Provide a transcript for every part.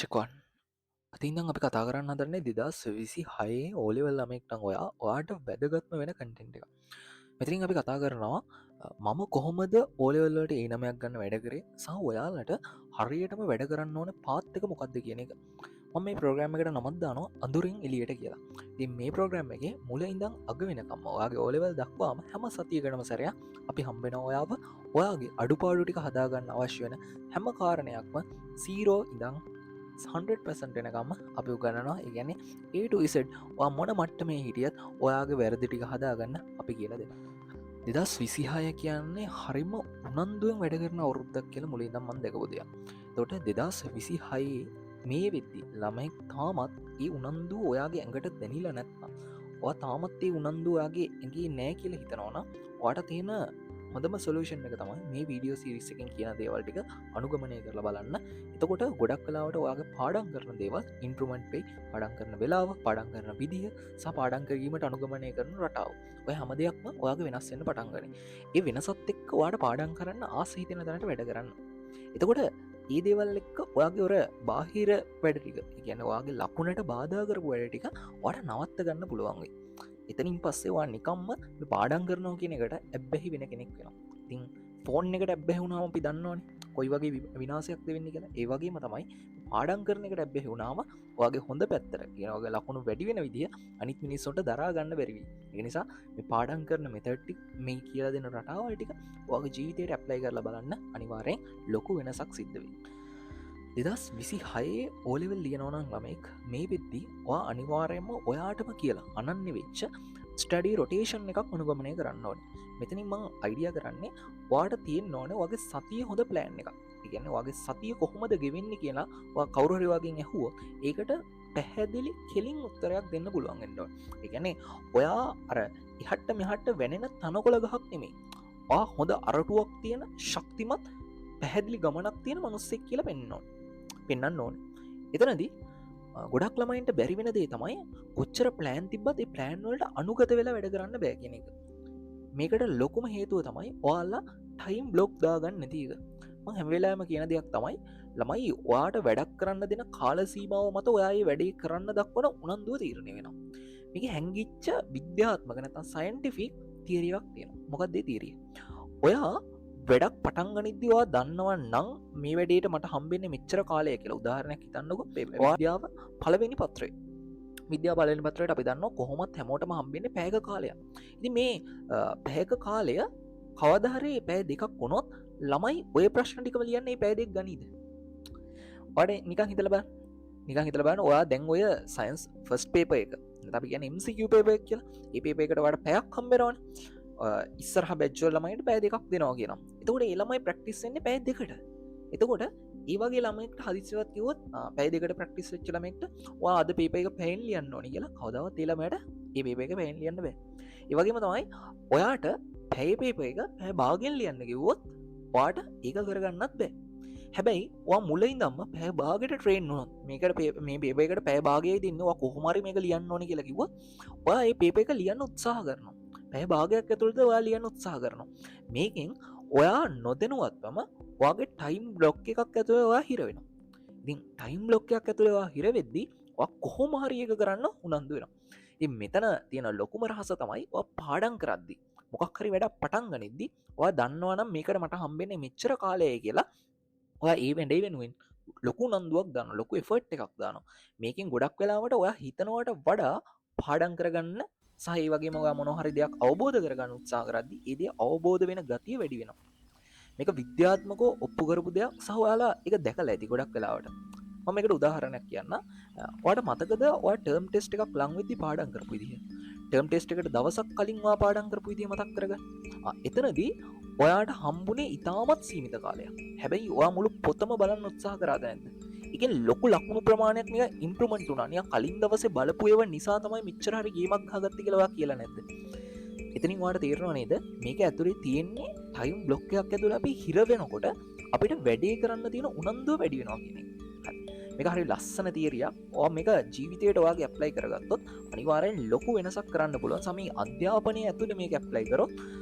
චෙක්වන් අතින්දන් අපි කතා කරන්න හදරන්නේ 2026 ඕලෙවල් ළමෙක් නම් ඔයාට වැදගත්ම වෙන කන්ටෙන්ට් එක. මෙතනින් අපි කතා කරනවා මම කොහොමද ඕලෙවල් වලට ඒ නමයක් ගන්න වැඩ කරේ සහ ඔයාලට හරියටම වැඩ කරන්න ඕන පාත් එක මොකක්ද කියන එක. මම මේ ප්‍රෝග්‍රෑම් එකට නමක් දානවා අඳුරින් එළියට කියලා. ඉතින් මේ ප්‍රෝග්‍රෑම් එකේ මුල ඉඳන් අග වෙනකම් ඔයාගේ ඕලෙවල් දක්වාම හැම සතියකටම සැරයක් අපි හම්බෙනවා ඔයාව ඔයාගේ අඩුපාඩු ටික හදාගන්න අවශ්‍ය වෙන හැම කාරණයක්ම 0 ඉඳන් 100% එනකම්ම අපි උගන්නවා. ඒ කියන්නේ A to Z ඔයා මොන මට්ටමේ හිටියත් ඔයාගේ වැරදි ටික හදාගන්න අපි කියලා දෙනවා. 2026 කියන්නේ හරිම උනන්දුවෙන් වැඩ කරන අවුරුද්දක් කියලා මුලින් ඉඳන් මම දැකපු දෙයක්. එතකොට 2026 මේ වෙද්දි ළමයි තාමත් ඒ උනන්දුව ඔයාගේ ඇඟට දැනිලා නැත්නම් ඔයා තාමත් ඒ උනන්දුව ඔයාගේ ඇඟේ නැහැ කියලා හිතනවනම් ඔයාට තියෙන හොඳම සොලියුෂන් එක තමයි මේ වීඩියෝ සීරීස් එකෙන් කියන දේවල් ටික අනුගමනය කරලා බලන්න. එතකොට ගොඩක් වෙලාවට ඔයාගේ පාඩම් කරන දේවල් ඉම්ප්‍රූව්මන්ට් වෙයි. පාඩම් කරන වෙලාව, පාඩම් කරන විදිය, සහ පාඩම් කිරීමට අනුගමනය කරන රටාව. ඔය හැම දෙයක්ම ඔයාගේ වෙනස් වෙන්න පටන් ගන්නවා. ඒ වෙනසත් එක්ක ඔයාට පාඩම් කරන්න ආස හිතෙන තැනට වැඩ කරන්න. එතකොට ඒ දේවල් එක්ක ඔයාගේ ඔර බාහිර වැඩ ටික, ඒ කියන්නේ ඔයාගේ ලකුණට බාධා කරපු වැඩ ටික ඔයාට නවත්ත ගන්න පුළුවන් වෙයි. එතනින් පස්සේ ඔයා නිකම්ම මේ පාඩම් කරනවා කියන එකට ඇබ්බැහි වෙන කෙනෙක් වෙනවා. ඉතින් ෆෝන් එකට ඇබ්බැහි වුණාම අපි දන්නවනේ කොයි වගේ විනාශයක්ද වෙන්නේ කියලා. ඒ වගේම තමයි පාඩම් කරන එකට ඇබ්බැහි වුණාම ඔයාගේ හොඳ පැත්තට කියන ඔයාගේ ලකුණු වැඩි වෙන විදිය අනිත් මිනිස්සුන්ට දරා ගන්න බැරි වෙයි. ඒ නිසා මේ පාඩම් කරන මෙතඩ් ටික මේ කියලා දෙන රටාවල් ටික ඔයාගේ ජීවිතයට ඇප්ලයි කරලා බලන්න අනිවාර්යෙන් ලොකු වෙනසක් සිද්ධ වෙයි. 2026 ඕලෙවල් ලියනවනම් ළමෙක් මේ වෙද්දි ඔයා අනිවාර්යයෙන්ම ඔයාටම කියලා අනන්‍ය වෙච්ච ස්ටඩි රොටේෂන් එකක් අනුගමනය කරන්න ඕනේ. මෙතනින් මම අයිඩියා කරන්නේ ඔයාට තියෙන්න ඕනේ ඔයාගේ සතිය හොඳ ප්ලෑන් එකක්. ඒ කියන්නේ ඔයාගේ සතිය කොහොමද ගෙවෙන්නේ කියලා ඔයා කවුරු හරි වගෙන් ඇහුවොත් ඒකට පැහැදිලි කෙලින් උත්තරයක් දෙන්න පුළුවන් වෙන්න ඕනේ. ඒ කියන්නේ ඔයා අර ඉහට මෙහාට වෙනෙන තනකොළ ගහක් නෙමෙයි. ඔයා හොඳ අරටුවක් තියෙන ශක්තිමත් පැහැදිලි ගමනක් තියෙන මිනිස්සෙක් කියලා පෙන්වන්න ඕනේ. එතනදී ගොඩක් ළමයින්ට බැරි වෙන දේ තමයි කොච්චර ප්ලෑන් තිබ්බත් ඒ ප්ලෑන් වලට අනුගත වෙලා වැඩ කරන්න බෑ කියන එක. මේකට ලොකුම හේතුව තමයි ඔයාලා ටයිම් බ්ලොක් දාගන්න නැති එක. මම හැම වෙලාවෙම කියන දෙයක් තමයි ළමයි ඔයාට වැඩක් කරන්න දෙන කාල සීමාව මත ඔයා මේ වැඩේ කරන්න දක්වන උනන්දුව තීරණය වෙනවා. මේක හැංගිච්ච විද්‍යාත්මක නැත්නම් සයන්ටිෆික් තියරි එකක් තියෙනවා. මොකක්ද ඒ තියරිය? ඔයා වැඩක් පටන් ගනිද්දි ඔයා දන්නවා නම් මේ වැඩේට මට හම්බෙන්නේ මෙච්චර කාලය කියලා. උදාහරණයක් හිතන්නකෝ විද්‍යාව පළවෙනි පත්‍රය. විද්‍යාව පළවෙනි පත්‍රයට අපි දන්නවා කොහොමත් හැමෝටම හම්බෙන්නේ පැයක කාලයක්. ඉතින් මේ පැයක කාලය කවදා හරි පැය දෙකක් වුණොත් ළමයි ওই ප්‍රශ්න ටිකම ලියන්නේ පැය දෙක ගනීද? ඔයාට නිකන් හිතලා බලන්න. නිකන් හිතලා බලන්න ඔයා දැන් ඔය සයන්ස් ෆස්ට් පේපර් එක. නැත්නම් අපි කියන්නේ MCQ පේපර් එක කියලා. මේ පේපර් එකට ඔයාට පැයක් හම්බෙනවනේ. ඉස්සරහ බැජ්වල ළමයිට පැය දෙකක් දෙනවා කියනවා. එතකොට ඒ ළමයි ප්‍රැක්ටිස් වෙන්නේ පැය දෙකට. එතකොට ඒ වගේ ළමයෙක්ට හදිසියවත් කිව්වොත් පැය දෙකට ප්‍රැක්ටිස් වෙච්ච ළමයෙක්ට ඔයා අද පේපර් එක පැයෙන් ලියන්න ඕනේ කියලා කවදාවත් ඒ ළමයාට ඒ පේපර් එක පැයෙන් ලියන්න බෑ. ඒ වගේම තමයි ඔයාට පැය පේපර් එක පැය භාගයෙන් ලියන්න කිව්වොත් ඔයාට ඒක කරගන්නත් බෑ. හැබැයි ඔයා මුල ඉඳන්ම පැය භාගයට ට්‍රේන් වුණොත් මේකට මේ පේපර් එකට පැය භාගයයි දෙන්න ඔයා කොහොම හරි මේක ලියන්න ඕනේ කියලා කිව්වොත් ඔයා මේ පේපර් එක ලියන්න උත්සාහ කරනවා. පැය භාගයක් ඇතුළත ඔයා ලියන්න උත්සාහ කරනවා. මේකෙන් ඔයා නොදැනුවත්වම ඔයාගේ ටයිම් බ්ලොක් එකක් ඇතුළේ ඔයා හිර වෙනවා. ඉතින් ටයිම් බ්ලොක් එකක් ඇතුළේ ඔයා හිර වෙද්දී ඔයා කොහොම හරි ඒක කරන්න උනන්දු වෙනවා. ඉතින් මෙතන තියෙන ලොකුම රහස තමයි ඔයා පාඩම් කරද්දී මොකක් හරි වැඩක් පටන් ගනිද්දී ඔයා දන්නවා නම් මේකට මට හම්බෙන්නේ මෙච්චර කාලයයි කියලා ඔයා ඒ වෙන්ඩේ වෙනුවෙන් ලොකු උනන්දුවක් දානවා. ලොකු එෆර්ට් එකක් දානවා. මේකෙන් ගොඩක් වෙලාවට ඔයා හිතනවට වඩා පාඩම් කරගන්න සහ ඒ වගේම ඔයා මොන හරි දෙයක් අවබෝධ කරගන්න උත්සාහ කරද්දී ඒ දේ අවබෝධ වෙන ගතිය වැඩි වෙනවා. මේක විද්‍යාත්මකව ඔප්පු කරපු දෙයක් සහ ඔයාලා ඒක දැකලා ඇති ගොඩක් වෙලාවට. මම මේකට උදාහරණයක් කියන්න. ඔයාට මතකද ඔයා ටර්ම් ටෙස්ට් එකක් ලඟ වෙද්දී පාඩම් කරපු විදිහ? ටර්ම් ටෙස්ට් එකට දවසක් කලින් ඔයා පාඩම් කරපු විදිහ මතක් කරගන්න. එතනදී ඔයාට හම්බුනේ ඉතාමත් සීමිත කාලයක්. හැබැයි ඔයා මුළු පොතම බලන්න උත්සාහ කරාද නැද්ද? ඒකෙන් ලොකු ලකුණු ප්‍රමාණයක් නිකන් ඉම්ප්‍රූව්මන්ට් වුණා. නිකන් කලින් දවසේ බලපු ඒවා නිසා තමයි මෙච්චර හරි ගේමක් ගහගත්තේ කියලා ඔයා කියලා නැද්ද? එතනින් ඔයාලට තේරෙනව නේද? මේක ඇතුලේ තියෙන්නේ ටයිම් බ්ලොක් එකක් ඇතුලේ අපි හිර වෙනකොට අපිට වැඩේ කරන්න තියෙන උනන්දුව වැඩි වෙනවා කියන එක. හරි. මේක හරි ලස්සන තියරියක්. ඔයා මේක ජීවිතයට ඔයාගේ ඇප්ලයි කරගත්තොත් අනිවාර්යෙන් ලොකු වෙනසක් කරන්න පුළුවන්. සමී අධ්‍යාපනයේ ඇතුලේ මේක ඇප්ලයි කරොත්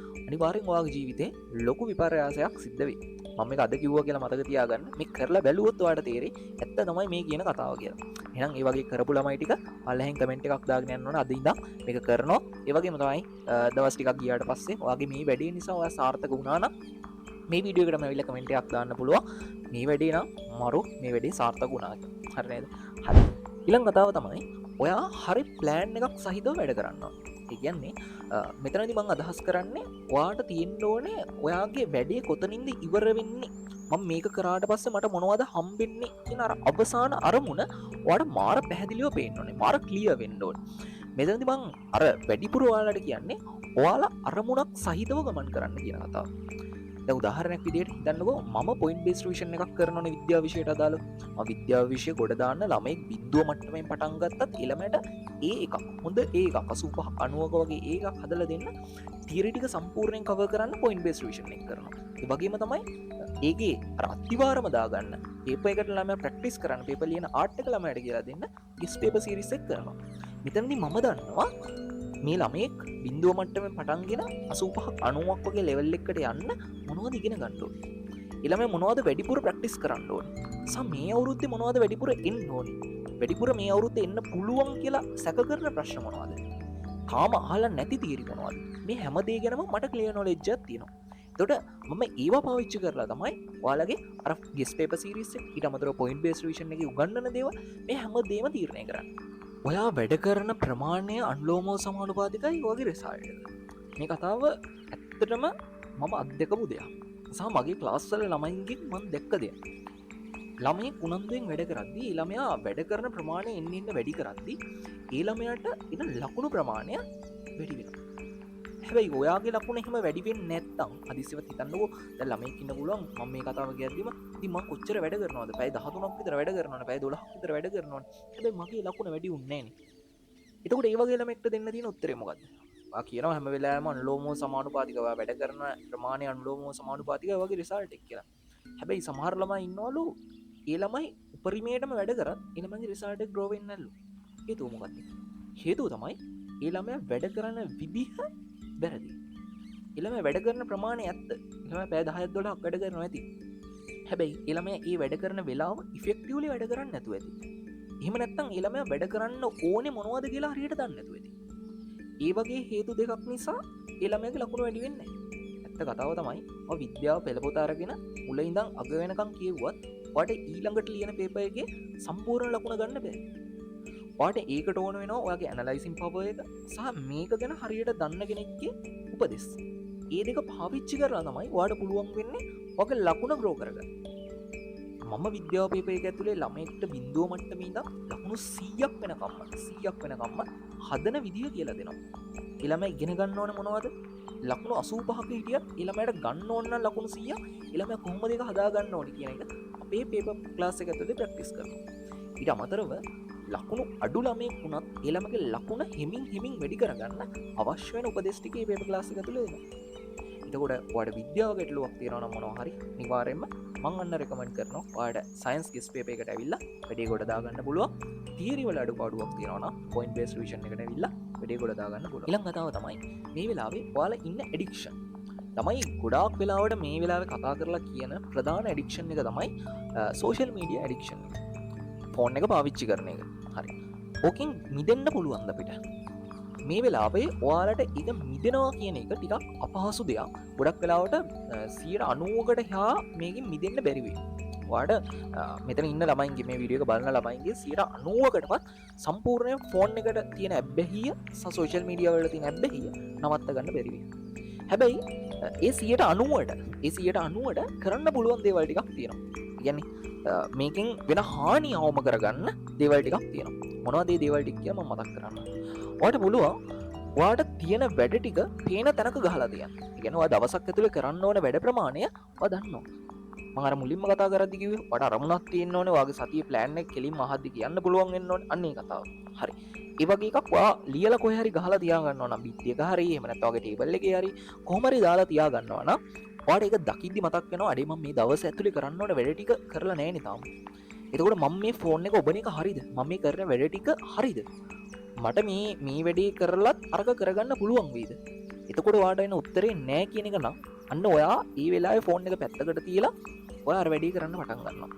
අනිවාර්යෙන් ඔයාගේ ජීවිතේ ලොකු විපර්යාසයක් සිද්ධ වෙයි. මම මේක අද කිව්වා කියලා මතක තියාගන්න. මේ කරලා බැලුවොත් ඔයාලට තේරෙයි ඇත්ත තමයි මේ කියන කතාව කියලා. එහෙනම් ඒ වගේ කරපු ළමයි ටික පල්ලෙහෙන් කමෙන්ට් එකක් දාගෙන යන්න ඕනේ. අද ඉඳන් මේක කරනවා. ඒ වගේම තමයි දවස් ටිකක් ගියාට පස්සේ ඔයාගේ මේ වැඩේ නිසා ඔයා සාර්ථක වුණා නම් මේ වීඩියෝ එකටම ඇවිල්ලා කමෙන්ට් එකක් දාන්න පුළුවන්. මේ වැඩේ නම් මරු මේ වැඩේ සාර්ථක වුණා කියලා. හරි නේද? හරි. ඊළඟ කතාව තමයි ඔයා හරි ප්ලෑන් එකක් සහිතව වැඩ කරනවා. ඒ කියන්නේ මෙතනදි මම අදහස් කරන්නේ ඔයාට තියෙන්න ඕනේ ඔයාගේ වැඩේ කොතනින්ද ඉවර වෙන්නේ, මම මේක කරාට පස්සේ මට මොනවද හම්බෙන්නේ කියන අර අවසාන අරමුණ ඔයාට මාර පැහැදිලිව පේන්න ඕනේ, මාර ක්ලියර් වෙන්න ඕනේ. මෙතනදි මම අර වැඩිපුර ඔයාලට කියන්නේ ඔයාලා අරමුණක් සහිතව ගමන් කරන්න කියන කතාව. දැන් උදාහරණයක් විදිහට හිතන්නකෝ මම පොයින්ට් බේස් රිවිෂන් එකක් කරනෝනේ විද්‍යාව විෂයට අදාළව. මම විද්‍යාව විෂය ගොඩ දාන්න ළමෙක් බිඳුව මට්ටමින් පටන් ගත්තත් ළමයට ඒ එකක් හොඳ ඒ එකක් 85 90ක වගේ ඒ එකක් හදලා දෙන්න තියරි ටික සම්පූර්ණයෙන් කවර් කරන්න පොයින්ට් බේස් රිවිෂන් එක කරනවා. ඒ වගේම තමයි ඒකේ අර අතිවාරම දාගන්න පේපර් එකට ළමයා ප්‍රැක්ටිස් කරන්න පේපර් ලියන ආර්ට් එක ළමයට කියලා දෙන්න ගෙස් පේපර් සීරීස් එක කරනවා. මෙතනදී මම දන්නවා මේ ළමෙක් බිඳුව මට්ටමින් පටන්ගෙන 85ක් 90ක් වගේ ලෙවල් එකකට යන්න මොනවද ඉගෙන ගන්න ඕනේ? ළමයා මොනවද වැඩිපුර ප්‍රැක්ටිස් කරන්න ඕනේ? සම මේ අවුරුද්දේ මොනවද වැඩිපුර එන්න ඕනේ? වැඩිපුර මේ අවුරුද්දේ එන්න පුළුවන් කියලා සැක කරන ප්‍රශ්න මොනවද? තාම අහලා නැති තීරි මොනවද? මේ හැම දේ ගැනම මට ක්ලියර් නොලෙජ් එකක් තියෙනවා. එතකොට මම ඒවා පාවිච්චි කරලා තමයි ඔයාලගේ අර ගෙස් පේපර් සීරීස් එක ඊට අමතරව පොයින්ට් බේස් රිවිෂන් එකේ උගන්වන දේවල් මේ හැම දේම තීරණය කරන්නේ. ඔයා වැඩ කරන ප්‍රමාණය අනුලෝමව සමානුපාතිකයි ඔයාගේ රිසල්ට් එක. මේ කතාව ඇත්තටම මම අත්දකපු දෙයක්. සහ මගේ ක්ලාස් වල ළමයින්ගෙන් මම දැක්ක දෙයක්. ළමයෙක් උනන්දුවෙන් වැඩ කරද්දී ළමයා වැඩ කරන ප්‍රමාණය එන්න වැඩි කරද්දී ඒ ළමයාට එන ලකුණු ප්‍රමාණය වැඩි වෙනවා. හැබැයි ඔයාගේ ලකුණ එහෙම වැඩි වෙන්නේ නැත්නම් හදිස්සියවත් හිතන්නකෝ දැන් ළමයෙක් ඉන්න පුළුවන් මම මේ කතාව කියද්දිම ඉතින් මම කොච්චර වැඩ කරනවද? පැය 13ක් විතර වැඩ කරනවනේ, පැය 12ක් විතර වැඩ කරනවනේ. හැබැයි මගේ ලකුණ වැඩි වුන්නේ නැහනේ. එතකොට ඒ වගේ ළමෙක්ට දෙන්න තියෙන උත්තරේ මොකද්ද? ඔයා කියනවා හැම වෙලාවෙම අනුලෝමව සමානුපාතිකව වැඩ කරන ප්‍රමාණය අනුලෝමව සමානුපාතිකව වගේ රිසල්ට් එක කියලා. හැබැයි සමහර ළමයි ඉන්නවලු ඒ ළමයි උපරිමයටම වැඩ කරත් ඒ ළමයිගේ රිසල්ට් එක ග්‍රෝ වෙන්නේ නැල්ලු. හේතුව මොකක්ද? හේතුව තමයි ඒ ළමයා වැඩ කරන විදිහ වැරදි. ඒ ළමයා වැඩ කරන ප්‍රමාණය ඇත්ත. ඒ ළමයා පැය 10ක් 12ක් වැඩ කරනවා ඇති. හැබැයි ඒ ළමයා ඒ වැඩ කරන වෙලාව ඉෆෙක්ටිව්ලි වැඩ කරන්නේ නැතුව ඇති. එහෙම නැත්නම් ඒ ළමයා වැඩ කරන්න ඕනේ මොනවද කියලා හරියට දන්නේ නැතුව ඇති. ඒ වගේ හේතු දෙකක් නිසා ඒ ළමයාගේ ලකුණු වැඩි වෙන්නේ නැහැ. ඇත්ත කතාව තමයි ඔය විද්‍යාව පෙළපොත අරගෙන මුල ඉඳන් අග වෙනකන් කියුවත් ඔයාට ඊළඟට ලියන පේපර් එකේ සම්පූර්ණ ලකුණ ගන්න බෑ. ඔයාට ඒකට ඕන වෙනවා ඔයාගේ ඇනලයිසින් පවර් එක සහ මේක ගැන හරියට දන්න කෙනෙක්ගේ උපදෙස්. ඒ දෙක පාවිච්චි කරලා තමයි ඔයාට පුළුවන් වෙන්නේ ඔයාගේ ලකුණ ග්‍රෝ කරගන්න. මම විද්‍යාව පේපර් එක ඇතුලේ ළමයෙක්ට බිඳුව මට්ටමේ ඉඳන් ලකුණු 100ක් වෙනකම්ම හදන විදිය කියලා දෙනවා. ඒ ළමයා ඉගෙන ගන්න ඕන මොනවද? ලකුණු 85ක හිටියත් ඒ ළමයාට ගන්න ඕන නම් ලකුණු 100 ඒ ළමයා කොහොමද ඒක හදා ගන්න ඕනේ කියන එක අපේ පේපර් ක්ලාස් එක ඇතුලේ ප්‍රැක්ටිස් කරනවා. ඊට අමතරව ලකුණු අඩු ළමයෙක් වුණත් ඒ ළමගේ ලකුණ හිමින් වැඩි කරගන්න අවශ්‍ය වෙන උපදෙස් ටික මේ පේපර් ක්ලාස් එක ඇතුලේ දෙනවා. එතකොට ඔයාලට විද්‍යාව ගැටලුවක් තියෙනවා නම් මොනවා හරි අනිවාර්යයෙන්ම මම අන්න රෙකමන්ඩ් කරනවා ඔයාලට සයන්ස් ගෙස් පේපර් එකට ඇවිල්ලා වැඩේ කොට දාගන්න පුළුවන්. තියරි වල අඩුපාඩුවක් තියෙනවා නම් පොයින්ට් බේස් රිවිෂන් එකට ඇවිල්ලා වැඩේ කොට දාගන්න පුළුවන්. ඊළඟ කතාව තමයි මේ වෙලාවේ ඔයාලා ඉන්න ඇඩික්ෂන්. තමයි ගොඩාක් වෙලාවට මේ වෙලාවේ කතා කරලා කියන ප්‍රධාන ඇඩික්ෂන් එක තමයි සෝෂල් මීඩියා ඇඩික්ෂන් එක. ෆෝන් එක පාවිච්චි කරන එක. හරි. ඕකෙන් මිදෙන්න පුළුවන්ද අපිට? මේ වෙලාවේ ඔයාලට ඒක මිදෙනවා කියන එක ටිකක් අපහසු දෙයක්. ගොඩක් වෙලාවට 90%කට හා මේකෙන් මිදෙන්න බැරි වෙයි. ඔයාලට මෙතන ඉන්න ළමයින්ගේ මේ වීඩියෝ එක බලන ළමයින්ගේ 90%කටවත් සම්පූර්ණයෙන් ෆෝන් එකට තියෙන ඇබ්බැහිය සහ සෝෂල් මීඩියා වල තියෙන ඇබ්බැහිය නවත්ත ගන්න බැරි වෙයි. හැබැයි ඒ 90%ට කරන්න පුළුවන් දේවල් ටිකක් තියෙනවා. කියන්නේ මේකෙන් වෙන හානිය අවම කරගන්න දේවල් ටිකක් තියෙනවා. මොනවද මේ දේවල් ටික කියලා මම මතක් කරන්න. ඔයාට පුළුවන් ඔයාට තියෙන වැඩ ටික පේන තැනක ගහලා තියන්න. ඒ කියන්නේ ඔයා දවසක් ඇතුලේ කරන්න ඕන වැඩ ප්‍රමාණය ඔයා දන්නවා. මම අර මුලින්ම කතා කරද්දි කිව්වේ ඔයාට අරමුණක් තියෙන්න ඕනේ. ඔයාගේ සතියේ ප්ලෑන් එක කෙලින්ම අහද්දි කියන්න පුළුවන් වෙන්න ඕනේ. අන්න ඒ කතාව. හරි. ඒ වගේ එකක් ඔයා ලියලා කොහේ හරි ගහලා තියා ගන්නවා නම් බිත්තියක හරි එහෙම නැත්නම් ඔයාගේ ටේබල් එකේ හරි කොහොම හරි දාලා තියා ගන්නවා නම් ඔයාට ඒක දකිද්දි මතක් වෙනවා අඩේ මම මේ දවස් ඇතුලේ කරන්න ඕන වැඩ ටික කරලා නැහැ නේ තාම. එතකොට මම මේ ෆෝන් එක ඔබන එක හරිද? මම මේ කරන වැඩ ටික හරිද? මට මේ වැඩේ කරලත් අරක කරගන්න පුළුවන් වේද? එතකොට ඔයාට එන උත්තරේ නෑ කියන එක නම් අන්න ඔයා ඒ වෙලාවේ ෆෝන් එක පැත්තකට තියලා ඔයා අර වැඩේ කරන්න පටන් ගන්නවා.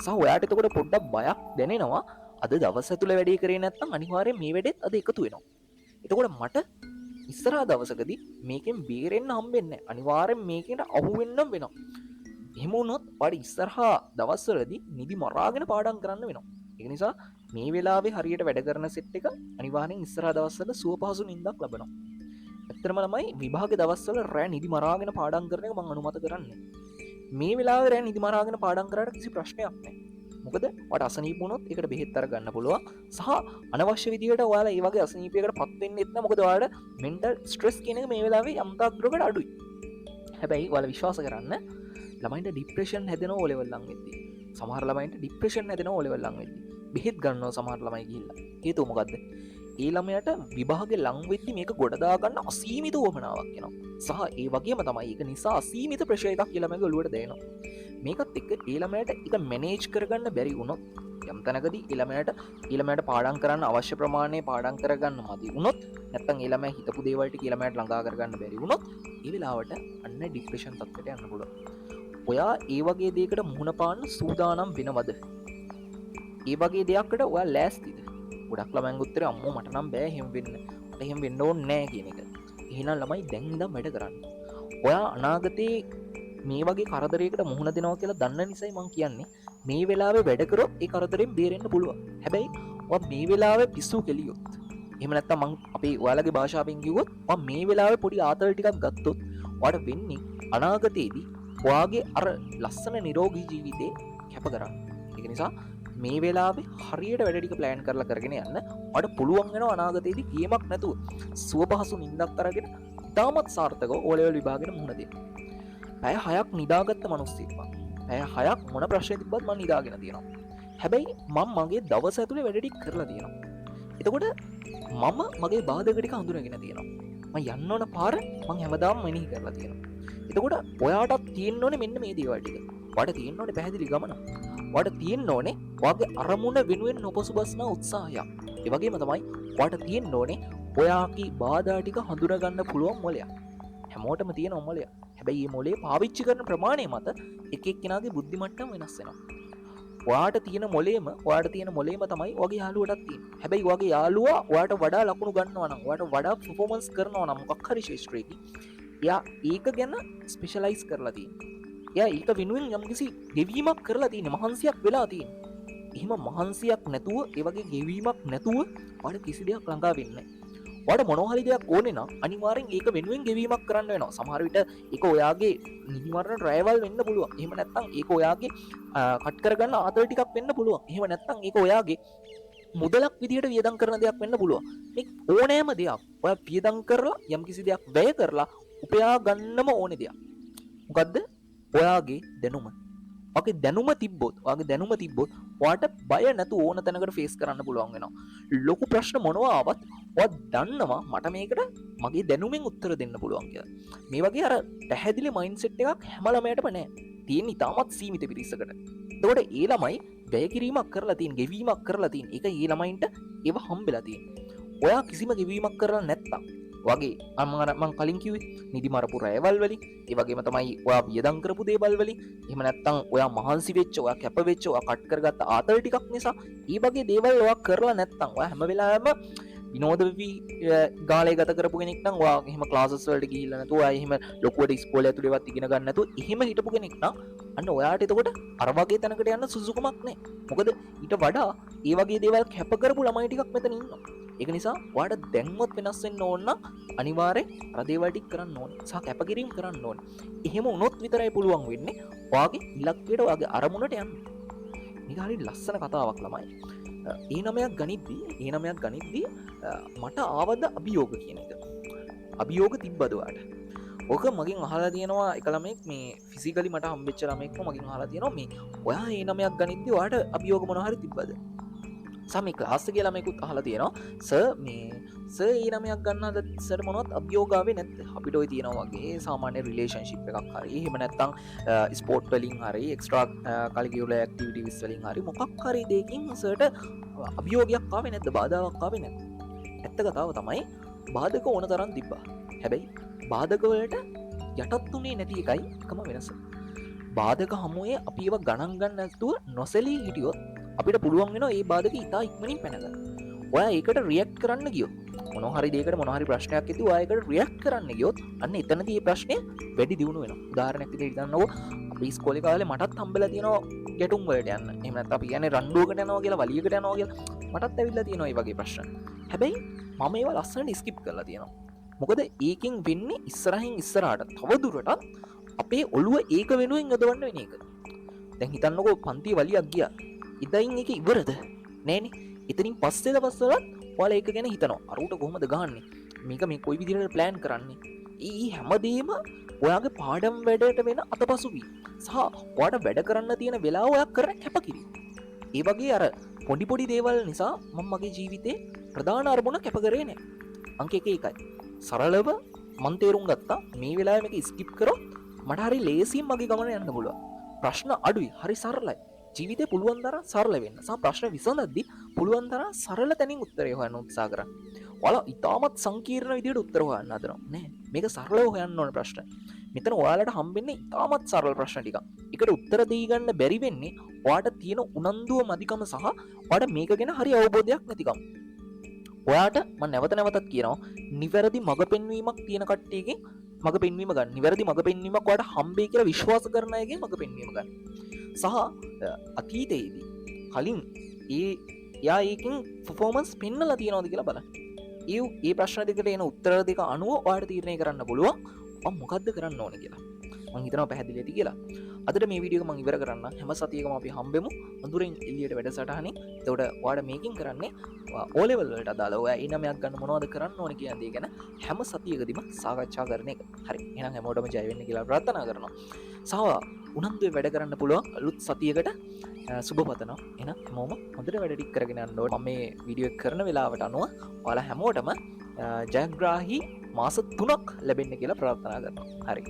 සහ ඔයාට එතකොට පොඩ්ඩක් බයක් දැනෙනවා. අද දවස් ඇතුළේ වැඩේ කරේ නැත්නම් අනිවාර්යෙන් මේ වැඩේත් අද එකතු වෙනවා. එතකොට මට ඉස්සරහා දවසකදී මේකෙන් බේරෙන්න හම්බෙන්නේ නැහැ. අනිවාර්යෙන් මේකට අහු වෙන්නම් වෙනවා. එහෙම වුණොත් ඔයාට ඉස්සරහා දවස්වලදී නිදි මරාගෙන පාඩම් කරන්න වෙනවා. ඒක නිසා මේ වෙලාවේ හරියට වැඩ කරන සෙට් එක අනිවාර්යෙන් ඉස්සරහා දවස්වල සුව පහසු නිින්දක් ලබනවා. ඇත්තටම ළමයි විභාග දවස්වල රෑ නිදි මරාගෙන පාඩම් කරන එක මම අනුමත කරන්නේ. මේ වෙලාවේ රෑ නිදි මරාගෙන පාඩම් කරාට කිසි ප්‍රශ්නයක් නැහැ. මොකද ඔයාට අසනීප වුණොත් ඒකට බෙහෙත් අර ගන්න පුළුවන්. සහ අනවශ්‍ය විදිහට ඔයාලා ඒ වගේ අසනීපයකට පත් වෙන්නේ නැත්නම් මොකද ඔයාලට මෙන්ටල් ස්ට්‍රෙස් කියන එක මේ වෙලාවේ යම් තාක් දුරකට අඩුයි. හැබැයි ඔයාලා විශ්වාස කරන්න ළමයින්ට ડિප්‍රෙෂන් හැදෙනවා O level ලඟ වෙද්දී. සමහර ළමයින්ට ડિප්‍රෙෂන් හැදෙනවා O level ලඟ වෙද්දී. බෙහෙත් ගන්නවා සමහර ළමයි ගිහිල්ලා. හේතුව මොකද්ද? ඒ ළමයාට විභාගේ ලං වෙද්දි මේක ගොඩ දාගන්න අසීමිත උවමනාවක් එනවා. සහ ඒ වගේම තමයි ඒක නිසා අසීමිත ප්‍රෙෂර් එකක් ඒ ළමයාගේ ඔළුවට දැනෙනවා. මේකත් එක්ක ඒ ළමයාට ඒක මැනේජ් කරගන්න බැරි වුණොත් යම් තැනකදී ඒ ළමයාට පාඩම් කරන්න අවශ්‍ය ප්‍රමාණය පාඩම් කරගන්න මදි වුණොත් නැත්නම් ඒ ළමයා හිතපු දේවල් ටික ඒ ළමයාට ළඟා කරගන්න බැරි වුණොත් ඒ වෙලාවට අන්න ડિප්‍රෙෂන් තත්ත්වයට යන්න පුළුවන්. ඔයා ඒ වගේ දෙයකට මුහුණ පාන්න සූදානම් වෙනවද? ඒ වගේ දෙයක්කට ඔයා ලෑස්තිද? ගොඩක් ළමයින්ගේ උත්තරේ අම්මෝ මට නම් බෑ එහෙම වෙන්න. මට එහෙම වෙන්න ඕනේ නෑ කියන එක. එහෙනම් ළමයි දැන් ඉඳන් වැඩ කරන්න. ඔයා අනාගතේ මේ වගේ කරදරයකට මුහුණ දෙනවා කියලා දන්න නිසායි මම කියන්නේ මේ වෙලාවේ වැඩ කරොත් ඒ කරදරෙන් බේරෙන්න පුළුවන්. හැබැයි ඔයා මේ වෙලාවේ පිස්සු කෙලියොත් එහෙම නැත්නම් මම අපේ ඔයාලගේ භාෂාවෙන් කිව්වොත් මම මේ වෙලාවේ පොඩි ආතල් ටිකක් ගත්තොත් ඔයාට වෙන්නේ අනාගතේදී ඔයාගේ අර ලස්සන නිරෝගී ජීවිතේ කැප කරන්න. ඒක නිසා මේ වෙලාවේ හරියට වැඩ ටික ප්ලෑන් කරලා කරගෙන යන්න ඔයාට පුළුවන් වෙනවා අනාගතේදී ගේමක් නැතුව සුවපහසු නිින්දක් අරගෙන ඉතාමත් සාර්ථකව O level විභාගෙට මුහුණ දෙන්න. පැය 6ක් නිදාගත්ත මිනිස්සෙක් මම. පැය 6ක් මොන ප්‍රශ්නේ තිබ්බත් මම නිදාගෙන තියෙනවා. හැබැයි මම මගේ දවස ඇතුලේ වැඩ ටික කරලා තියෙනවා. එතකොට මම මගේ බාධක ටික හඳුනගෙන තියෙනවා. මම යන්න ඕන පාර මම හැමදාම මෙනෙහි කරලා තියෙනවා. එතකොට ඔයාටත් තියෙන්න ඕනේ මෙන්න මේ දේවල් ටික. ඔයාට තියෙන්න ඕනේ පැහැදිලි ගමන. ඔයාට තියෙන්න ඕනේ ඔයාගේ අරමුණ වෙනුවෙන් නොපසුබස්නා උත්සාහයක්. ඒ වගේම තමයි ඔයාට තියෙන්න ඕනේ ඔයාගේ බාධා ටික හඳුනා ගන්න පුළුවන් මොලයක්. හැමෝටම තියෙන මොලයක්. හැබැයි මේ මොලේ පාවිච්චි කරන ප්‍රමාණය මත එක එක්කෙනාගේ බුද්ධි මට්ටම වෙනස් වෙනවා. ඔයාට තියෙන මොලේම තමයි ඔයාගේ යාළුවටත් තියෙන්නේ. හැබැයි ඔයාගේ යාළුවා ඔයාට වඩා ලකුණු ගන්නවා නම්, ඔයාට වඩා පර්ෆෝමන්ස් කරනවා නම් මොකක් හරි ශාස්ත්‍රයකින්, එයා ඒක ගැන ස්පෙෂලායිස් කරලා තියෙනවා. එයා ඒක වෙනුවෙන් යම්කිසි ගෙවීමක් කරලා තියෙන්නේ, මහන්සියක් වෙලා තියෙන්නේ. එහෙම මහන්සියක් නැතුව, ඒ වගේ ගෙවීමක් නැතුව ඔයාට කිසි දෙයක් ළඟා වෙන්නේ නැහැ. ඔයාට මොනවා හරි දෙයක් ඕනේ නම් අනිවාර්යෙන් ඒක වෙනුවෙන් ගෙවීමක් කරන්න වෙනවා. සමහර විට ඒක ඔයාගේ නිදිමරණ ඩ්‍රයිවල් වෙන්න පුළුවන්. එහෙම නැත්නම් ඒක ඔයාගේ කට් කරගන්න ආතල් ටිකක් වෙන්න පුළුවන්. එහෙම නැත්නම් ඒක ඔයාගේ මුදලක් විදියට වියදම් කරන දෙයක් වෙන්න පුළුවන්. මේ ඕනෑම දෙයක් ඔයා වියදම් කරලා යම්කිසි දෙයක් වැය කරලා උපයා ගන්නම ඕනේ දෙයක්. මොකද්ද? ඔයාගේ දැනුම. ඔයාගේ දැනුම තිබ්බොත් ඔයාට බය නැතුව ඕන තැනකට ෆේස් කරන්න පුළුවන් වෙනවා. ලොකු ප්‍රශ්න මොනවා ආවත් ඔයා දන්නවා මට මේකට මගේ දැනුමෙන් උත්තර දෙන්න පුළුවන් කියලා. මේ වගේ අර පැහැදිලි මයින්ඩ්සෙට් එකක් හැම ළමයටම නැහැ. තියෙන ඉතාමත් සීමිත පිරිසකට. එතකොට ඒ ළමයි වැය කිරීමක් කරලා තියෙන, ගෙවීමක් කරලා තියෙන. ඒක ඒ ළමයින්ට ඒව හම්බෙලා තියෙන්නේ. ඔයා කිසිම ගෙවීමක් කරලා නැත්තම් වගේ මම කලින් කිව්වේ නිදි මරපු රැයවල් වලින්, ඒ වගේම තමයි ඔයා වියදම් කරපු දේවල් වලින්, එහෙම නැත්තම් ඔයා මහන්සි වෙච්ච, ඔයා කැප වෙච්ච, ඔයා කට් කරගත්ත ආතල් ටිකක් නිසා ඒ වගේ දේවල් ඔයා කරලා නැත්තම් ඔයා හැම වෙලාවෙම විනෝද වෙවි ගාලේ ගත කරපු කෙනෙක් නම්, ඔයා එහෙම ක්ලාසස් වලට ගිහිල්ලා නැතුව, ඔයා එහෙම ලොකුවට ඉස්කෝලේ ඇතුළේවත් ඉගෙන ගන්න නැතුව එහෙම හිටපු කෙනෙක් නම් අන්න ඔයාට එතකොට අර වගේ තැනකට යන්න සුසුකමක් නැහැ. මොකද ඊට වඩා ඒ වගේ දේවල් කැප කරපු ළමයි ටිකක් මෙතන ඉන්නවා. ඒක නිසා ඔයාට දැන්වත් වෙනස් වෙන්න ඕන නම් අනිවාර්යෙන් අර දේවල් ටික කරන්න ඕනේ. සහ කැපකිරීම කරන්න ඕනේ. එහෙම වුණොත් විතරයි පුළුවන් වෙන්නේ ඔයාගේ ඉලක්කයට, ඔයාගේ අරමුණට යන්න. මේක හරිය ලස්සන කතාවක් ළමයි. ඒ නමයක් ගනිද්දී මට ආවද අභියෝග කියන එක. අභියෝග තිබ්බද ඔයාට? ඕක මගෙන් අහලා තියෙනවා එක ළමෙක්, මේ ෆිසිකලි මට හම්බෙච්ච ළමෙක්ම මගෙන් අහලා තියෙනවා මේ ඔයා ඒ නමයක් ගනිද්දී ඔයාට අභියෝග මොනවා හරි තිබ්බද? සමේ ක්ලාස් එකේ ළමෙකුත් අහලා තියෙනවා සර් ඒ නමයක් ගන්නද සර් මොනවත් අභියෝග ආවේ නැද්ද? අපිට ඔය තියෙනවා වගේ සාමාන්‍ය රිලේෂන්ෂිප් එකක් හරි, එහෙම නැත්නම් ස්පෝර්ට් වලින් හරි, එක්ස්ට්‍රා කරිකියුලර් ඇක්ටිවිටීස් වලින් හරි මොකක් හරි දෙයකින් සර්ට අභියෝගයක් ආවේ නැද්ද? බාධාවක් ආවේ නැද්ද? ඇත්ත කතාව තමයි බාධක ඕන තරම් තිබ්බා. හැබැයි බාධක වලට යටත් වුණේ නැති එකයි එකම වෙනස. බාධක හමුවේ අපි ඒව ගණන් ගන්න නැතුව නොසැලී හිටියොත් අපිට පුළුවන් වෙනවා ඒ බාධක ඉතා ඉක්මනින් පැනගන්න. ඔයා ඒකට රියැක්ට් කරන්න ගියොත් මොනවා හරි දෙයකට මොනවා හරි ප්‍රශ්නයක් ඇති ඔයා ඒකට රියැක්ට් කරන්න ගියොත් අන්න එතනදී මේ ප්‍රශ්නේ වැඩි දියුණු වෙනවා. උදාහරණයක් විදිහට හිතන්නකෝ අපි ඉස්කෝලේ කාලේ මටත් හම්බෙලා තියෙනවා ගැටුම් වලට යන්න. එහෙම නැත්නම් අපි කියන්නේ රණ්ඩුවකට යනවා කියලා වලියකට යනවා කියලා මටත් ඇවිල්ලා තියෙනවා මේ වගේ ප්‍රශ්න. හැබැයි මම ඒවා ලස්සනට ස්කිප් කරලා තියෙනවා. මොකද ඒකෙන් වෙන්නේ ඉස්සරහින් ඉස්සරහට තවදුරටත් අපේ ඔළුව ඒක වෙනුවෙන් යොදවන්න වෙන එක. දැන් හිතන්නකෝ පන්ති වලියක් ගියා. ඉතින් ඒක ඉවරද? නෑනේ. එතනින් පස්සේ දවස්වලත් ඔයාලා ඒක ගැන හිතනවා. අරුට කොහොමද ගහන්නේ? මේක මේ කොයි විදිහට ප්ලෑන් කරන්නේ? ඊ හැමදේම ඔයාගේ පාඩම් වැඩට වෙන අතපසුවී. සහ ඔයාට වැඩ කරන්න තියෙන වෙලාව ඔයා කරන කැපකිරීම. ඒ වගේ අර පොඩි පොඩි දේවල් නිසා මම මගේ ජීවිතේ ප්‍රධාන අරමුණ කැප කරේ නෑ. අංක 1 එකයි. සරලව මන් තේරුම් ගත්තා මේ වෙලාවේ මේක ස්කිප් කරොත් මට හරි ලේසියෙන් මගේ ගමන යන්න පුළුවන්. ප්‍රශ්න අඩුයි, හරි සරලයි. ජීවිතේ පුළුවන් තරම් සරල වෙන්න. සහ ප්‍රශ්න විසඳද්දී පුළුවන් තරම් සරල තැනින් උත්තරය හොයන්න උත්සාහ කරන්න. ඔයාලා ඉතාමත් සංකීර්ණ විදිහට උත්තර හොයන්න හදනවා නෑ. මේක සරලව හොයන්න ඕන ප්‍රශ්න. මෙතන ඔයාලට හම්බෙන්නේ ඉතාමත් සරල ප්‍රශ්න ටිකක්. ඒකට උත්තර දෙයි ගන්න බැරි වෙන්නේ ඔයාට තියෙන උනන්දුව මදිකම සහ ඔයාට මේක ගැන හරි අවබෝධයක් නැතිකම. ඔයාට මම නැවත නැවතත් කියනවා නිවැරදි මඟ පෙන්වීමක් තියෙන කට්ටියකින් මඟ පෙන්වීම ගන්න. නිවැරදි මඟ පෙන්වීමක් ඔයාට හම්බෙයි කියලා විශ්වාස කරන අයගෙන් මඟ පෙන්වීම ගන්න. සහ අතීතයේදී කලින් යා ඒකින් පර්ෆෝමන්ස් පෙන්නලා තියෙනවද කියලා බලන්න. ඒ ප්‍රශ්න දෙකට එන උත්තර දෙක අනුව ඔයාට තීරණය කරන්න පුළුවන් මම මොකද්ද කරන්න ඕනේ කියලා. මම හිතනවා පැහැදිලි ඇති කියලා. අදට මේ වීඩියෝ එක මම ඉවර කරන්න. හැම සතියකම අපි හම්බෙමු අඳුරෙන් එළියට වැඩසටහනින්. එතකොට ඔයාලා මේකින් කරන්නේ O level වලට අදාළ ඔයා ඊනමයක් ගන්න මොනවද කරන්න ඕනේ කියන දේ ගැන හැම සතියකදීම සාකච්ඡා කරන එක. හරි. එහෙනම් හැමෝටම ජය වෙන්න කියලා ප්‍රාර්ථනා කරනවා. සහ උනන්දුවේ වැඩ කරන්න පුළුවන් අලුත් සතියකට සුබ පතනවා. එහෙනම් හැමෝම හොඳට වැඩ ටික කරගෙන යන්න ඕනේ. මම මේ වීඩියෝ එක කරන වෙලාවට අනුව ඔයාලා හැමෝටම ජයග්‍රාහී මාස 3ක් ලැබෙන්න කියලා ප්‍රාර්ථනා කරනවා. හරි.